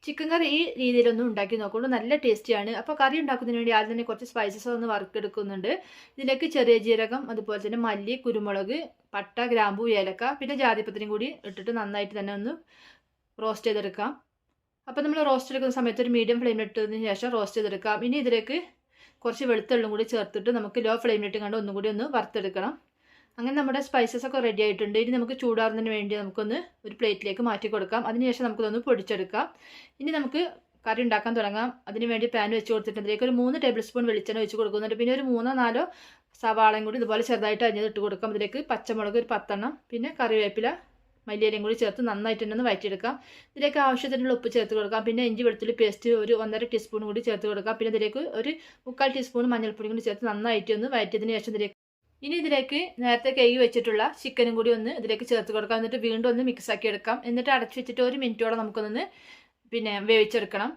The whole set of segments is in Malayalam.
ചിക്കൻ കറി ഈ രീതിയിലൊന്നും ഉണ്ടാക്കി നോക്കുള്ളൂ, നല്ല ടേസ്റ്റിയാണ്. അപ്പോൾ കറി ഉണ്ടാക്കുന്നതിന് വേണ്ടി ആദ്യം തന്നെ കുറച്ച് സ്പൈസസ് ഒന്ന് വറുത്തെടുക്കുന്നുണ്ട്. ഇതിലേക്ക് ചെറിയ ജീരകം, അതുപോലെ തന്നെ മല്ലി, കുരുമുളക്, പട്ട, ഗ്രാമ്പൂ, ഏലക്ക, പിന്നെ ജാതിപത്രിയും കൂടി ഇട്ടിട്ട് നന്നായിട്ട് തന്നെ ഒന്ന് റോസ്റ്റ് ചെയ്തെടുക്കാം. അപ്പോൾ നമ്മൾ റോസ്റ്റ് എടുക്കുന്ന സമയത്ത് ഒരു മീഡിയം ഫ്ലെയിമിലിട്ടതിന് ശേഷം റോസ്റ്റ് ചെയ്തെടുക്കാം. ഇനി ഇതിലേക്ക് കുറച്ച് വെളുത്തുള്ളും കൂടി ചേർത്തിട്ട് നമുക്ക് ലോ ഫ്ലെയിമിലിട്ട് കണ്ട് ഒന്നും കൂടി ഒന്ന് വറുത്തെടുക്കണം. അങ്ങനെ നമ്മുടെ സ്പൈസസ് ഒക്കെ റെഡി ആയിട്ടുണ്ട്. ഇനി നമുക്ക് ചൂടാറുന്നതിന് വേണ്ടി നമുക്കൊന്ന് ഒരു പ്ലേറ്റിലേക്ക് മാറ്റി കൊടുക്കാം. അതിനുശേഷം നമുക്കൊന്ന് പൊടിച്ചെടുക്കാം. ഇനി നമുക്ക് കറി ഉണ്ടാക്കാൻ തുടങ്ങാം. അതിന് വേണ്ടി പാൻ വെച്ച് കൊടുത്തിട്ട് അതിലേക്ക് ഒരു 3 ടേബിൾ സ്പൂൺ വെളിച്ചെണ്ണ വെച്ച് കൊടുക്കുന്നുണ്ട്. പിന്നെ ഒരു 3-4 സവാളയും കൂടി ഇതുപോലെ ചെറുതായിട്ട് അരിഞ്ഞത് ഇട്ട് കൊടുക്കാം. അതിലേക്ക് പച്ചമുളക് ഒരു 10 എണ്ണം, പിന്നെ കറിവേപ്പില, മല്ലിയിലയും കൂടി ചേർത്ത് നന്നായിട്ട് തന്നെ ഒന്ന് വഴറ്റിയെടുക്കാം. ഇതിലേക്ക് ആവശ്യത്തിനുള്ള ഉപ്പ് ചേർത്ത് കൊടുക്കാം. പിന്നെ ഇഞ്ചി വെളുത്തുള്ളി പേസ്റ്റ് ഒരു 1.5 ടീസ്പൂൺ കൂടി ചേർത്ത് കൊടുക്കാം. പിന്നെ ഇതിലേക്ക് ഒരു 3/4 ടീസ്പൂൺ മഞ്ഞൾപ്പൊടി കൂടി ചേർത്ത് നന്നായിട്ട് ഒന്ന് വഴറ്റിയതിന് ശേഷം ഇതിലേക്ക് നേരത്തെ കഴുകി വെച്ചിട്ടുള്ള ചിക്കനും കൂടി ഒന്ന് ഇതിലേക്ക് ചേർത്ത് കൊടുക്കാം. എന്നിട്ട് വീണ്ടും ഒന്ന് മിക്സ് ആക്കി എടുക്കാം. എന്നിട്ട് അടച്ചു വെച്ചിട്ട് 1 മിനിറ്റോളം നമുക്കൊന്ന് വേവിച്ചെടുക്കണം.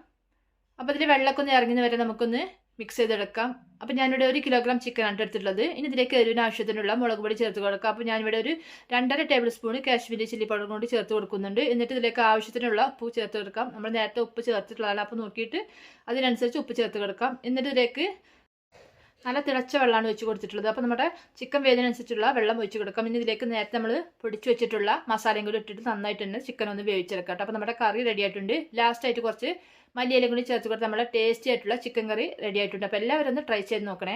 അപ്പോൾ ഇതിൽ വെള്ളമൊക്കെ ഒന്ന് ഇറങ്ങുന്ന വരെ നമുക്കൊന്ന് മിക്സ് ചെയ്തെടുക്കാം. അപ്പോൾ ഞാനിവിടെ 1 കിലോഗ്രാം ചിക്കനാണ് എടുത്തിട്ടുള്ളത്. ഇനി ഇതിലേക്ക് എരിവിന് ആവശ്യത്തിനുള്ള മുളക് പൊടി ചേർത്ത് കൊടുക്കാം. അപ്പോൾ ഞാനിവിടെ ഒരു 2.5 table spoon Kashmiri chilli powder കൊണ്ട് ചേർത്ത് കൊടുക്കുന്നുണ്ട്. എന്നിട്ട് ഇതിലേക്ക് ആവശ്യത്തിനുള്ള ഉപ്പ് ചേർത്ത് കൊടുക്കാം. നമ്മൾ നേരത്തെ ഉപ്പ് ചേർത്തിട്ടുള്ളതാണ്, അപ്പോൾ നോക്കിയിട്ട് അതിനനുസരിച്ച് ഉപ്പ് ചേർത്ത് കൊടുക്കാം. എന്നിട്ട് ഇതിലേക്ക് നല്ല തിളച്ച വെള്ളമാണ് ഒഴിച്ച് കൊടുത്തിട്ടുള്ളത്. അപ്പോൾ നമ്മുടെ ചിക്കൻ വേവിനനുസരിച്ചുള്ള വെള്ളം ഒഴിച്ച് കൊടുക്കാം. ഇനി ഇതിലേക്ക് നേരത്തെ നമ്മൾ പൊടിച്ച് വെച്ചിട്ടുള്ള മസാലയും കൂടി ഇട്ടിട്ട് നന്നായിട്ട് തന്നെ ചിക്കൻ ഒന്ന് വേവിച്ചെടുക്കാം. അപ്പോൾ നമ്മുടെ കറി റെഡി ആയിട്ടുണ്ട്. ലാസ്റ്റായിട്ട് കുറച്ച് മല്ലിയിലയും കൂടി ചേർത്ത് കൊടുത്ത് നമ്മുടെ ടേസ്റ്റി ആയിട്ടുള്ള ചിക്കൻ കറി റെഡി ആയിട്ടുണ്ട്. അപ്പോൾ എല്ലാവരും ഒന്ന് ട്രൈ ചെയ്ത് നോക്കണേ.